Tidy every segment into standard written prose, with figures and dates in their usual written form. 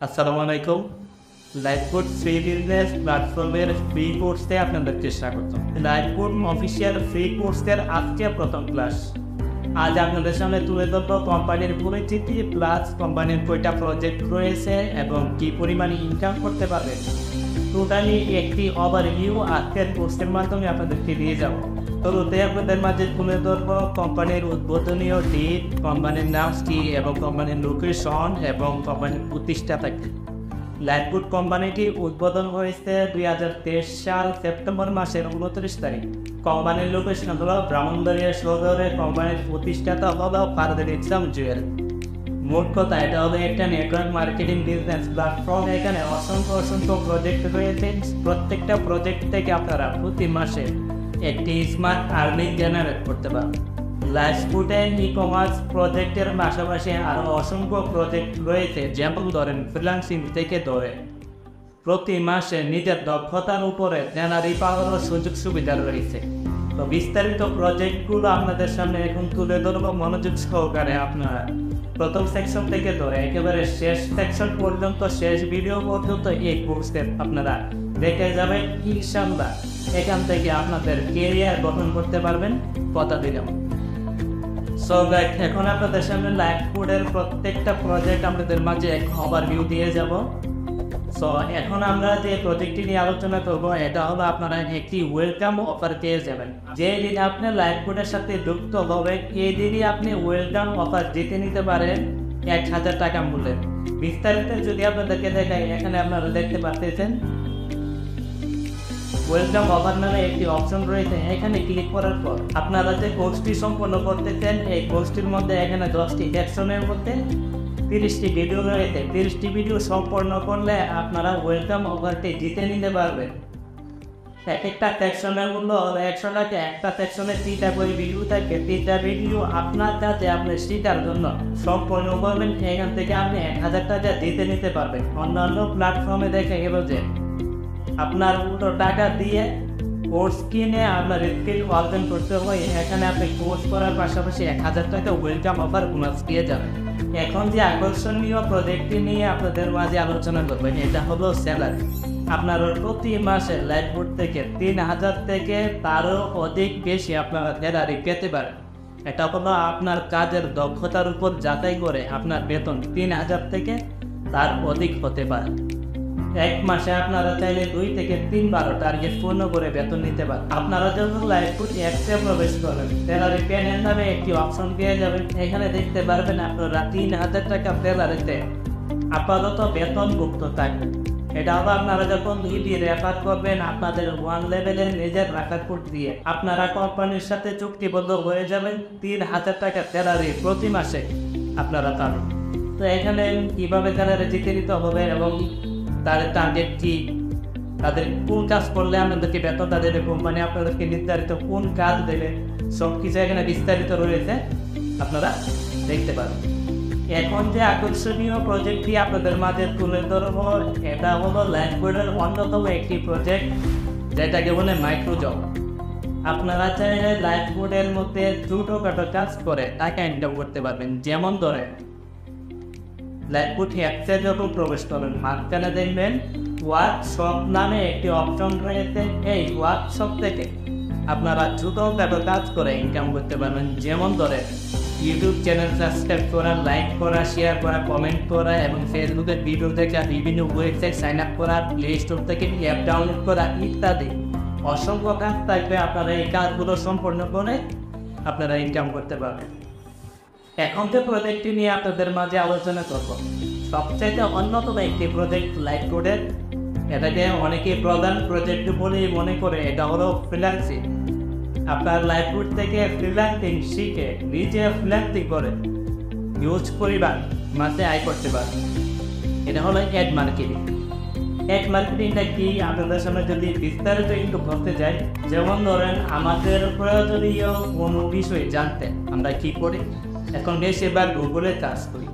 আসসালামু আলাইকুম। Lifeboat free business প্ল্যাটফর্মের ফ্রি কোর্সে আপনাদেরকে স্বাগত। লাইফবোট অফিসিয়াল ফ্রি কোর্সের আজকে প্রথম ক্লাস। আজ আপনাদের সামনে তুলে ধরব কোম্পানির পরিচিতি প্লাস কোম্পানির কয়টা প্রজেক্ট রয়েছে এবং কী পরিমাণে ইনকাম করতে পারবে। টোটালি একটি ওভারভিউ আজকের কোর্সের মাধ্যমে আপনাদেরকে দিয়ে যাব। শুরুতে আপনাদের মাঝে তুলে ধরব কোম্পানির উদ্বোধনীয় ডেট, কোম্পানির নাম কি এবং কোম্পানির লোকেশন এবং কোম্পানির প্রতিষ্ঠাতা কি। লাইফবোট কোম্পানিটি উদ্বোধন হয়েছে 2023 সাল সেপ্টেম্বর মাসের 29 তারিখ। কোম্পানির লোকেশন হল ব্রাহ্মণবাড়িয়া শহরে। কোম্পানির প্রতিষ্ঠাতা হল ফারদের ইসলাম জুয়েল। মোট কথা এটা হলো একটা নেটওয়ার্ক মার্কেটিং বিজনেস প্ল্যাটফর্ম। এখানে অসংখ্য প্রজেক্ট রয়েছে। প্রত্যেকটা প্রজেক্ট থেকে আপনারা প্রতি মাসে একটি স্মার্ট আর্নিং জেনারেট করতে পারবেন। লাইফবোটে ই কমার্স প্রজেক্টের পাশাপাশি আরও অসংখ্য প্রজেক্ট রয়েছে, যেমন ধরেন ফ্রিল্যান্সিং থেকে ধরে প্রতি মাসে নিজের দক্ষতার উপরে স্যালারি পাওয়ারও সুযোগ সুবিধা রয়েছে। তো বিস্তারিত প্রজেক্টগুলো আপনাদের সামনে এখন তুলে ধরবো মনোযোগ সহকারে। আপনারা প্রথম সেকশন থেকে ধরে একেবারে শেষ সেকশন পর্যন্ত, শেষ ভিডিও পর্যন্ত এই কোর্সে আপনারা দেখে যাবেন। ইনশাআল্লাহ এখান থেকে আপনাদের কেরিয়ার গঠন করতে পারবেন, কথা দিলাম। সো গাইস, এখন আপনাদের সামনে লাইফবোটের প্রত্যেকটা প্রজেক্ট আপনাদের মাঝে এক ওভারভিউ দিয়ে যাব। সো এখন আমরা যে প্রজেক্টটি নিয়ে আলোচনা করব, এটা হলো আপনারা একটি ওয়েলকাম অফার পেয়ে যাবেন। যে দিন আপনি লাইফবোটের সাথে যুক্ত হবেন, এই দিনই আপনি ওয়েলকাম অফার জিতে নিতে পারেন 1000 টাকা মূল্যের। বিস্তারিত যদি আপনাদেরকে দেখাই, এখানে আপনারা দেখতে পাচ্ছেন ওয়েলকাম অফার নামে একটি অপশন রয়েছে। এখানে ক্লিক করার পর আপনারা যে কোর্সটি সম্পন্ন করতেছেন, এই কোর্সটির মধ্যে এখানে 10টি সেকশনের মধ্যে 30টি ভিডিও রয়েছে। 30টি ভিডিও সম্পন্ন করলে আপনারা ওয়েলকাম অফারটি জিতে নিতে পারবেন। এক একটা সেকশনের মূল্য 100 টাকা। একটা সেকশনে 3টা করে ভিডিও থাকে। 3টা ভিডিও আপনার কাছে আপনি শেখার জন্য সম্পন্ন করবেন। এখান থেকে আপনি 1000 টাকা জিতে নিতে পারবেন। অন্যান্য প্ল্যাটফর্মে দেখা গেল যে আপনার পুরো টাকা দিয়ে কোর্স কিনে আপনার স্কিল অর্জন করতে হয়। এখানে আপনি কোর্স করার পাশাপাশি 1000 টাকা ওয়েলকাম অফার বোনাস পেয়ে যাবেন। এখন যে আকর্ষণীয় প্রজেক্টটি নিয়ে আপনাদের মাঝে আলোচনা করবেন, এটা হলো স্যালারি। আপনার প্রতি মাসে লাইফবোট থেকে 3000 থেকে তারও অধিক বেশি আপনারা স্যালারি পেতে পারেন। এটা হলো আপনার কাজের দক্ষতার উপর যাচাই করে আপনার বেতন 3000 থেকে তার অধিক হতে পারে। এক মাসে আপনারা চাইলে 2 থেকে 3 বার টার্গেট পূর্ণ করে বেতন নিতে পারেন। আপনারা যখন লাইফবোট অ্যাপসে প্রবেশ করেন, স্যালারি প্যানেল নামে একটি অপশন পেয়ে যাবেন। এখানে দেখতে পারবেন আপনারা 3000 টাকা স্যালারিতে আপাতত বেতনভুক্ত থাকবেন। এটা হলো আপনারা যখন 2টি রেফার করবেন, আপনাদের 1 লেভেলের নিজের রেফার কোড দিয়ে আপনারা কোম্পানির সাথে চুক্তিবদ্ধ হয়ে যাবেন। 3000 টাকা স্যালারি প্রতি মাসে আপনারা পাবেন। তো এখানে কীভাবে স্যালারি জিতে নিতে হবে এবং তাদের টার্গেট কি, তাদের কোন কাজ করলে আপনাদেরকে বেতন দেবে, কোম্পানি আপনাদেরকে নির্ধারিত কোন কাজ দেবে, সব কিছু এখানে বিস্তারিত রয়েছে, আপনারা দেখতে পারেন। এখন যে আকর্ষণীয় প্রজেক্টটি আপনাদের মাঝে তুলে ধরবো, এটা হলো লাইফবোটের অন্যতম একটি প্রজেক্ট, যেটাকে বলে মাইক্রো জব। আপনারা চাইলে লাইফবোটের মধ্যে ছোটোখাটো কাজ করে টাকা ইনকাম করতে পারবেন। যেমন ধরে লাইফবোট অ্যাপসে যখন প্রবেশ করবেন, মাঝখানে দেখবেন ওয়ার্কশপ নামে একটি অপশন রয়েছে। এই ওয়ার্কশপ থেকে আপনারা ছোটোখাটো কাজ করে ইনকাম করতে পারবেন। যেমন ধরে ইউটিউব চ্যানেল সাবস্ক্রাইব করা, লাইক করা, শেয়ার করা, কমেন্ট করা এবং ফেসবুকের ভিডিও দেখা, বিভিন্ন ওয়েবসাইট সাইন আপ করা, প্লে স্টোর থেকে অ্যাপ ডাউনলোড করা ইত্যাদি অসংখ্য কাজ থাকবে। আপনারা এই কাজগুলো সম্পন্ন করে আপনারা ইনকাম করতে পারবেন। এখন যে প্রজেক্টটি নিয়ে আপনাদের মাঝে আলোচনা করব, সবচাইতে অন্যতম একটি প্রজেক্ট লাইফবোটের। এটাকে অনেকে প্রধান প্রজেক্ট বলেই মনে করে। এটা হলো ফ্রিল্যান্সিং। আপনার লাইফবোট থেকে ফ্রিল্যান্সিং শিখে নিজে ফ্রিল্যান্সিং করে ইউজ পরিবার মাসে আয় করতে পারে। এটা হলো অ্যাড মার্কেটিং। অ্যাড মার্কেটিংটা কি আপনাদের সামনে যদি বিস্তারিত একটু করতে যাই, যেমন ধরেন আমাদের প্রয়োজনীয় কোনো বিষয় জানতে আমরা কী করি, এখন বেশিরভাগ গুগলে সার্চ করি।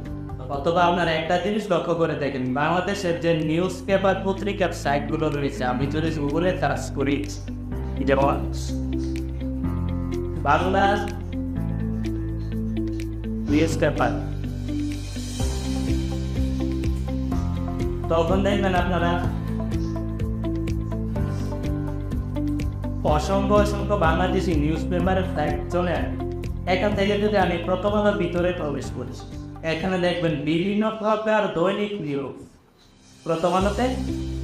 অথবা আপনারা একটা জিনিস লক্ষ্য করে দেখেন, বাংলাদেশের যে নিউজ পেপার পত্রিকার সাইটগুলো রয়েছে, আমি যদি গুগলে সার্চ করি, যেমন বাংলা নিউজ পেপার, তখন দেখবেন আপনারা অসংখ্য অসংখ্য বাংলাদেশি নিউজ পেপারের ফ্ল্যাগ চলে আসে। এখান থেকে যদি আমি প্রথম আলোর ভিতরে প্রবেশ করি, এখানে দেখবেন বিভিন্ন প্রকার দৈনিক নিউজ প্রথম আলোতে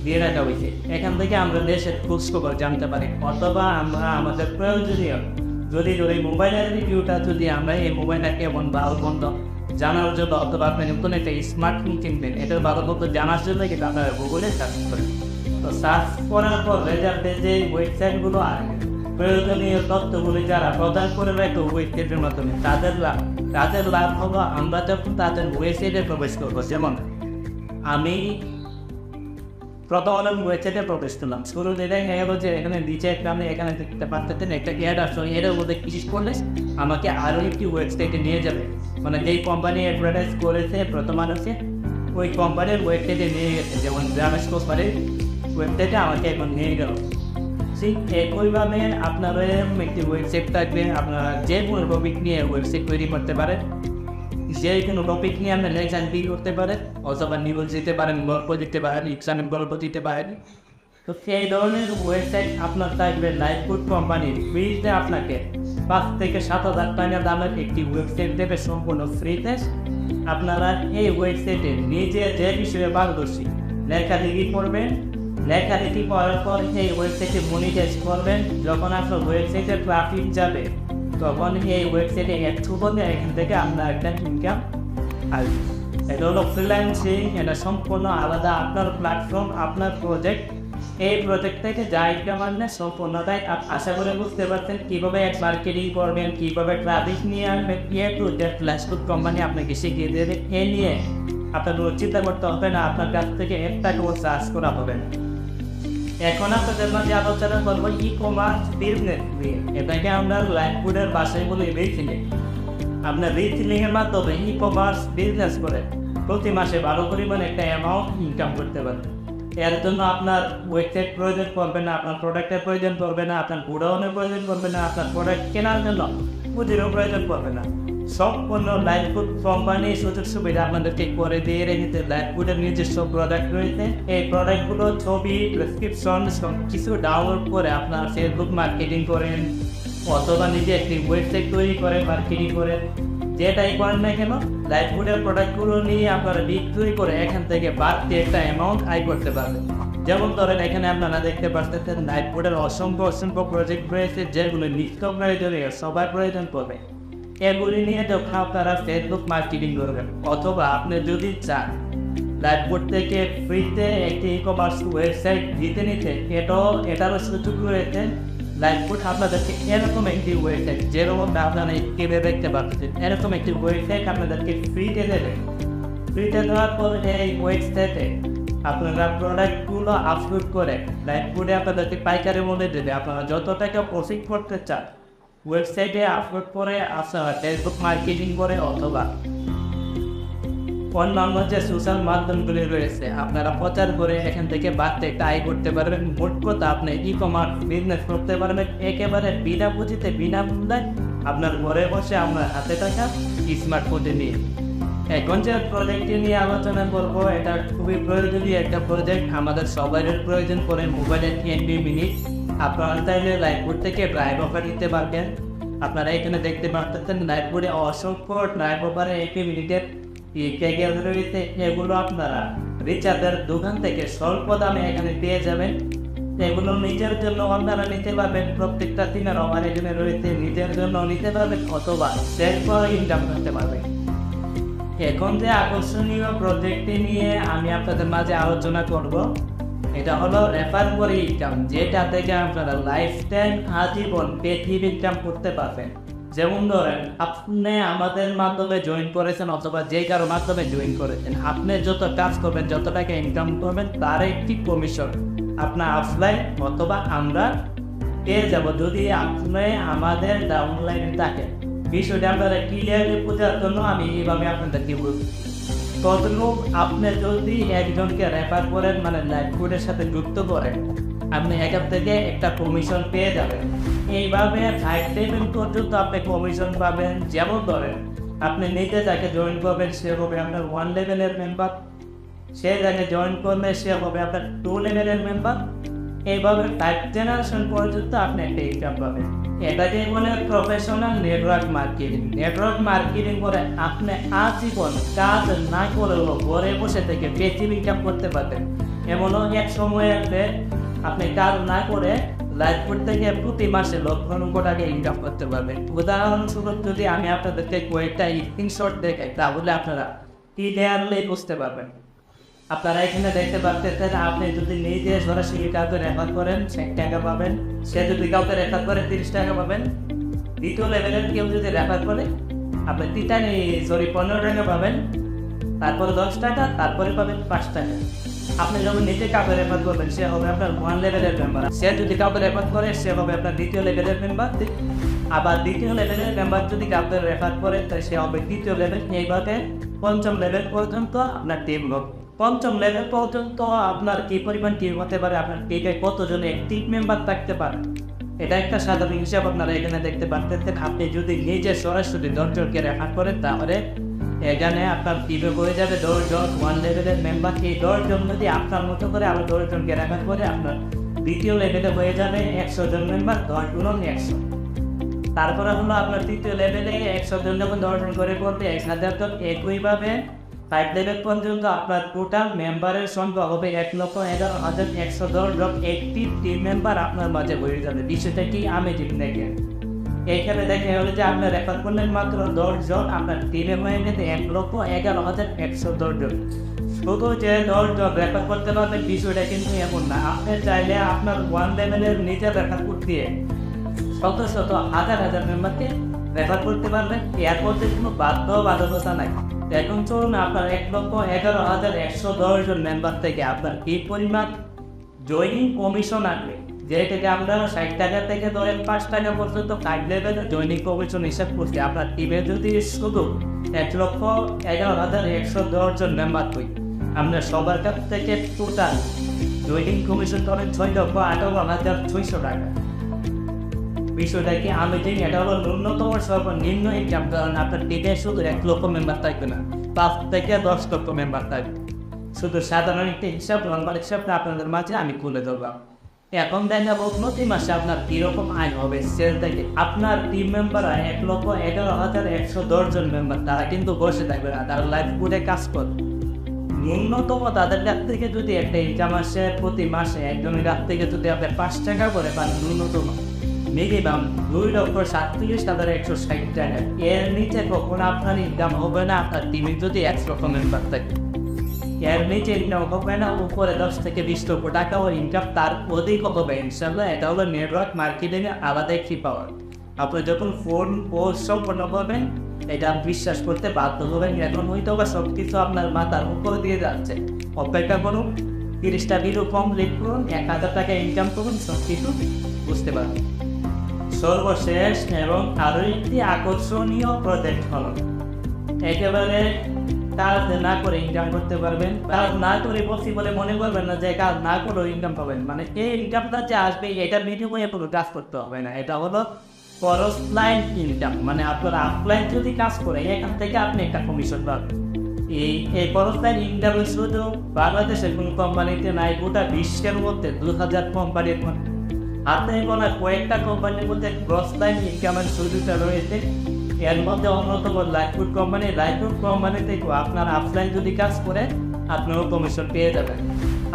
দিয়ে রাখা হয়েছে। এখান থেকে আমরা দেশের খোঁজখবর জানতে পারি, অথবা আমরা আমাদের প্রয়োজনীয় যদি মোবাইলের রিভিউটা যদি আমরা এই মোবাইলটা কেমন ভালো মন্দ জানার জন্য, অথবা আপনি নতুন একটা স্মার্টফোন কিনবেন, এটার ভালো মন্দ জানার জন্য কিন্তু আপনারা গুগলে সার্চ করেন। তো সার্চ করার পর রেজাল্টে যে ওয়েবসাইটগুলো আসে, প্রয়োজনীয় তথ্যগুলি যারা প্রদান করে রাখে ওয়েবসাইটের মাধ্যমে, তাদের লাভ হলো আমরা যখন তাদের ওয়েবসাইটে প্রবেশ করবো। যেমন আমি প্রথম আলোর ওয়েবসাইটে প্রবেশ করলাম, শুরুতে দেখা গেল যে এখানে নিচে আপনি এখানে দেখতে পাচ্ছেন একটা অ্যাড আসলো, এর মধ্যে ক্লিক করলে আমাকে আরও একটি ওয়েবসাইটে নিয়ে যাবে, মানে যেই কোম্পানি অ্যাডভার্টাইজ করেছে প্রথম আলোকে ওই কোম্পানির ওয়েবসাইটে নিয়ে গেছে। যেমন গ্রামেশ কোম্পানির ওয়েবসাইটে আমাকে এখন নিয়ে গেল। ঠিক একইভাবে আপনারা একটি ওয়েবসাইট থাকবে, আপনারা যে কোনো টপিক নিয়ে ওয়েবসাইট তৈরি করতে পারেন, যে কোনো টপিক নিয়ে আপনি লেখা করতে পারেন, অথবা নিউজ দিতে পারেন, গল্প দিতে পারেন, ইসলামিক গল্প দিতে পারেন। তো সেই ধরনের ওয়েবসাইট আপনার থাকবে লাইফবুট কোম্পানির। ফ্রিতে আপনাকে 5 থেকে 7,000 টাকা দামের একটি ওয়েবসাইট দেবে সম্পূর্ণ ফ্রিতে। আপনারা এই ওয়েবসাইটে নিজে যে বিষয়ে পারদর্শী লেখালেখি করবেন, লেখালেখি করার পর এই ওয়েবসাইটে মনিটাইজ করবেন। যখন আপনার ওয়েবসাইটে ট্রাফিক যাবে, তখন এই ওয়েবসাইটে একটু বলে এখান থেকে আপনার একটা ইনকাম আসবে। এটা হলো ফ্রিল্যান্সিং, এটা সম্পূর্ণ আলাদা আপনার প্ল্যাটফর্ম, আপনার প্রজেক্ট। এই প্রজেক্ট থেকে যা ইনকাম আসবে সম্পূর্ণটাই আশা করে বুঝতে পারছেন কীভাবে এক মার্কেটিং করবেন, কীভাবে ট্রাফিক নিয়ে আসবেন, লাইফবুট কোম্পানি আপনাকে শিখিয়ে দেবে। এ নিয়ে আপনার চিন্তা করতে হবে না, আপনার কাছ থেকে একটা কোনো চার্জ করা হবে না। এখন আপনাদের মাঝে আলোচনা করবো ই-কমার্স বিজনেস নিয়ে। এটাকে আমরা লাইফবুটের বাসায় বলি রিটেলিং। আপনার রিটেলিং এর মাধ্যমে ই-কমার্স বিজনেস করে প্রতি মাসে ভালো পরিমাণে একটা অ্যামাউন্ট ইনকাম করতে পারবেন। এর জন্য আপনার ওয়েবসাইট প্রয়োজন পড়বে না, আপনার প্রোডাক্টের প্রয়োজন পড়বে না, আপনার গোডাউনের প্রয়োজন পড়বে না, আপনার প্রোডাক্ট কেনার জন্য পুঁজিরও প্রয়োজন পড়বে না। সম্পূর্ণ লাইফবুট কোম্পানি সুযোগ সুবিধা আপনাদেরকে করে দিয়ে রেখেছে। লাইফবুটের নিজস্ব প্রোডাক্ট রয়েছে, এই প্রোডাক্টগুলো ছবি, প্রেসক্রিপশন সব কিছু ডাউনলোড করে আপনার ফেসবুক মার্কেটিং করেন, অথবা নিজে একটি ওয়েবসাইট তৈরি করে মার্কেটিং করেন, যেটাই করেন না কেন লাইফবুটের প্রোডাক্টগুলো নিয়ে আপনারা বিক্রি করে এখান থেকে বাড়তি একটা অ্যামাউন্ট আয় করতে পারবেন। যেমন ধরেন এখানে আপনারা দেখতে পাচ্ছেন লাইফবুটের অসংখ্য প্রজেক্ট রয়েছে, যেগুলো নিত্য প্রয়োজনীয় সবার প্রয়োজন পড়বে। এগুলি নিয়ে যখন আপনারা ফেসবুক মার্কেটিং করবেন, অথবা আপনি যদি চান লাইফবুট থেকে ফ্রিতে একটি ই-কমার্স ওয়েবসাইট দিতে নিতে, এটারও সুযোগ রয়েছে। লাইফবুট আপনাদেরকে এরকম একটি ওয়েবসাইট, যেরকম আপনারা স্ক্রিনে দেখতে পাচ্ছেন, এরকম একটি ওয়েবসাইট আপনাদেরকে ফ্রিতে দেবে। ফ্রিতে দেওয়ার পর এই ওয়েবসাইটে আপনারা প্রোডাক্টগুলো আপলোড করে লাইফবুটে আপনাদেরকে পাইকারি মূল্যে দেবে। আপনারা যত টাকা প্রফিট করতে চান ওয়েবসাইটে আপলোড করে আপনারা ফেসবুক মার্কেটিং করে, অথবা অন্যান্য যে সোশ্যাল মাধ্যমগুলি রয়েছে আপনারা প্রচার করে এখান থেকে বাড়তে একটা আয় করতে পারবেন। মোট কথা আপনি ই-কমার্স বিজনেস করতে পারবেন একেবারে বিনা পুঁজিতে, বিনা মূল্যে, আপনার ঘরে বসে আপনার হাতে টাকা স্মার্টফোনে নিয়ে। এখন যে প্রজেক্টটি নিয়ে আলোচনা করবো, এটা খুবই প্রয়োজনীয় একটা প্রজেক্ট, আমাদের সবারই প্রয়োজন পড়ে মোবাইলের 10 মিনিট। আপনারা চাইলে লাইফবুট থেকে ড্রাইভ অফার দিতে পারবেন। আপনারা এখানে দেখতে পাচ্ছেন লাইফবুটে অসংখ্য ড্রাইভ অফারে 1 মিনিটের রয়েছে। এগুলো আপনারা রিচার্জের দোকান থেকে স্বল্প দামে এখানে পেয়ে যাবেন। এগুলো নিজের জন্য আপনারা নিতে পারবেন, প্রত্যেকটা দিনের অফার এখানে রয়েছে, নিজের জন্য নিতে পারবেন, অথবা সেল করে ইনকাম করতে পারবেন। এখন যে আকর্ষণীয় প্রজেক্টটি নিয়ে আমি আপনাদের মাঝে আলোচনা করব, এটা হলো রেফার করে ইনকাম, যেটা থেকে আপনারা লাইফ টাইম আজীবন পেটিভ ইনকাম করতে পারবেন। যেমন ধরেন আপনি আমাদের মাধ্যমে জয়েন করেছেন, অথবা যে কারো মাধ্যমে জয়েন করেছেন, আপনি যত কাজ করবেন, যত টাকা ইনকাম করবেন, তার একটি কমিশন আপনার অফলাইন অথবা আমরা পেয়ে যাব যদি আপনি আমাদের ডাউনলাইনে থাকেন। বিষয়টা আপনারা ক্লিয়ারলি বোঝার জন্য আমি এইভাবে আপনাদেরকে বলছি। ততটুক আপনি যদি একজনকে রেফার করেন, মানে লাইফবুটের সাথে যুক্ত করেন, আপনি এখান থেকে একটা কমিশন পেয়ে যাবেন। এইভাবে 5 লেভেল পর্যন্ত আপনি কমিশন পাবেন। যেমন ধরেন আপনি নিজে যাকে জয়েন করবেন সে হবে আপনার 1 লেভেলের মেম্বার, সে জায়গায় জয়েন করলে সে হবে আপনার 2 লেভেলের মেম্বার। এইভাবে 5 জেনারেশন পর্যন্ত আপনি একটা ইনকাম পাবেন। এটাকে বলে professional network marketing. Network marketing করে আপনি আজীবন কাজ না করেও ঘরে বসে থেকে বেশি ইনকাম করতে পারবেন। এমনও এক সময় আসবে আপনি কাজ না করে লাইভ করতে গিয়ে প্রতি মাসে লক্ষ লক্ষ টাকা ইনকাম করতে পারবেন। উদাহরণস্বরূপ যদি আমি আপনাদেরকে কয়েকটা স্ক্রিনশট দেখাই তাহলে আপনারা ক্লিয়ারলি বুঝতে পারবেন। আপনারা এখানে দেখতে পাচ্ছেন আপনি যদি নিজে সরাসরি কাউকে রেফার করেন 60 টাকা পাবেন, সে যদি কাউকে রেফার করে 30 টাকা পাবেন। দ্বিতীয় লেভেলের কেউ যদি রেফার করে আপনি 15 টাকা পাবেন, তারপরে 10 টাকা, তারপরে পাবেন 5 টাকা। আপনি যখন নিজে কাউকে রেফার করবেন সে হবে আপনার 1 লেভেলের মেম্বার। সে যদি কাউকে রেফার করে সে হবে আপনার 2য় লেভেলের মেম্বার। আবার 2য় লেভেলের মেম্বার যদি কাউকে রেফার করে তাহলে সে হবে 3য় লেভেল। এইভাবে 5ম লেভেল পর্যন্ত আপনার টিম হবে। 5ম লেভেল পর্যন্ত আপনার কি পরিমাণ টিম হতে পারে, আপনার টিমে কতজন অ্যাক্টিভ মেম্বার থাকতে পারে, এটা একটা সাধারণ হিসাব আপনারা এখানে দেখতে পাচ্ছেন। আপনি যদি নিজে সরাসরি 10 জনকে রেফার করেন তাহলে এখানে আপনার টিমে হয়ে যাবে 10 জন 1 লেভেলের মেম্বার। এই 10 জন যদি আপনার মতো করে আরো 10 জনকে রেফার করে আপনার 2য় লেভেলে হয়ে যাবে 100 জন মেম্বার। 10 গুণন 100। তারপরে হলো আপনার 3য় লেভেলে 100 জন যখন 10 জন করে করবে 1000 জন। একইভাবে 5 লেভেল পর্যন্ত আপনার টোটাল মেম্বারের সংখ্যা হবে 1,11,110 জন অ্যাক্টিভ টিম মেম্বার আপনার মাঝে হয়ে যাবে। বিষয়টা কি আমি ঠিক দেখেন এইখানে দেখে হলো যে আপনার রেফার করলেন মাত্র 10 জন, আপনার টিমে হয়ে গেছে 1,11,110 জন। শুধু যে 10 জন রেফার করতে পারবেন বিষয়টা কিন্তু এমন না। আপনি চাইলে আপনার 1 লেভেলের নিজের রেফার করতে শত শত হাজার হাজার মেম্বারকে রেফার করতে পারবেন। এর মধ্যে কোনো বাধ্যবাধকতা নাই। এখন চলুন আপনার 1,11,110 জন মেম্বার থেকে আপনার কি পরিমাণ জয়নিং কমিশন আসবে, যেটাকে আমরা 60 টাকা থেকে ধরেন 5 টাকা পর্যন্ত 5 লেভেলের জয়নিং কমিশন হিসাব করছি। আপনার টিমে যদি শুধু 1,11,110 জন মেম্বার হই, আপনার সবার কাছ থেকে টোটাল জয়নিং কমিশন করেন 6,58,600 টাকা। বিষয়টা কি আমি জানি এটা হলো ন্যূনতম সর্বনিম্ন ইনকাম, কারণ আপনার টিমে শুধু 1 লক্ষ মেম্বার থাকবে না, 5 থেকে 10 লক্ষ মেম্বার থাকবে। শুধু সাধারণ একটা হিসাব লম্বা হিসাবটা আপনাদের মাঝে আমি খুলে দেবো। এখন দেখাবো প্রতি মাসে আপনার কীরকম আয় হবে সেল থেকে। আপনার টিম মেম্বাররা 1,11,110 জন মেম্বার, তারা কিন্তু বসে থাকবে না, তারা লাইভ করে কাজ করবে। ন্যূনতম তাদের কাছ থেকে যদি একটা ইনকাম আসে প্রতি মাসে একজনের কাছ থেকে যদি আপনি 5 টাকা করে পান, ন্যূনতম মিনিমাম 2,37,160 টাকা। এর নিচে কখনো আপনার ইনকাম হবে না আপনার টিমে যদি 100 মেম্বার থাকে। এর নিচে ইনকাম হবে না, উপরে 10 থেকে 20 লক্ষ টাকা ও ইনকাম তার অধিক হবে ইনশাল্লাহ। এটা হলো নেটওয়ার্ক মার্কেটিংয়ের আলাদা একটি পাওয়ার। আপনি যখন ফোন কোর্স সম্পন্ন করবেন এটা বিশ্বাস করতে বাধ্য হবেন। এখন হয়তো বা সব কিছু আপনার মাথার উপরে দিয়ে যাচ্ছে, অপেক্ষা করুন, 30টা ভিডিও কমপ্লিট করুন, 1,000 টাকা ইনকাম করুন, সব কিছু বুঝতে পারবেন। সর্বশেষ এবং আরও একটি আকর্ষণীয় প্রজেক্ট হলো একেবারে কাজ না করে ইনকাম করতে পারবেন। কাজ না করে পসিবলে মনে করবেন না যে কাজ না করেও ইনকাম পাবেন, মানে এই ইনকামটা যে আসবে এটা বিনিময়ে কোনো কাজ করতে হবে না। এটা হলো ক্রসলাইন ইনকাম, মানে আপনার আপলাইন যদি কাজ করে এখান থেকে আপনি একটা কমিশন পাবেন। এই ক্রসলাইন ইনকাম শুধু বাংলাদেশের কোনো কোম্পানিতে নাই, গোটা বিশ্বের মধ্যে 2000 কোম্পানির মধ্যে হাতে গোনা কয়েকটা কোম্পানির মধ্যে ক্রসলাইন ইনকামের সুবিধা রয়েছে। এর মধ্যে অন্যতম লাইফুড কোম্পানি। লাইফুড কোম্পানি থেকে আপনার আপলাইন যদি কাজ করে আপনিও কমিশন পেয়ে যাবেন।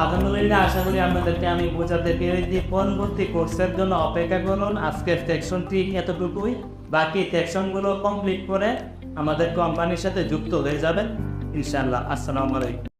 আলহামদুলিল্লাহ, আশা করি আপনাদেরকে আমি বোঝাতে পেরেছি। পরবর্তী কোর্সের জন্য অপেক্ষা করুন। আজকের সেকশনটি এতটুকুই, বাকি সেকশনগুলো কমপ্লিট করে আমাদের কোম্পানির সাথে যুক্ত হয়ে যাবেন ইনশাআল্লাহ। আসসালামু আলাইকুম।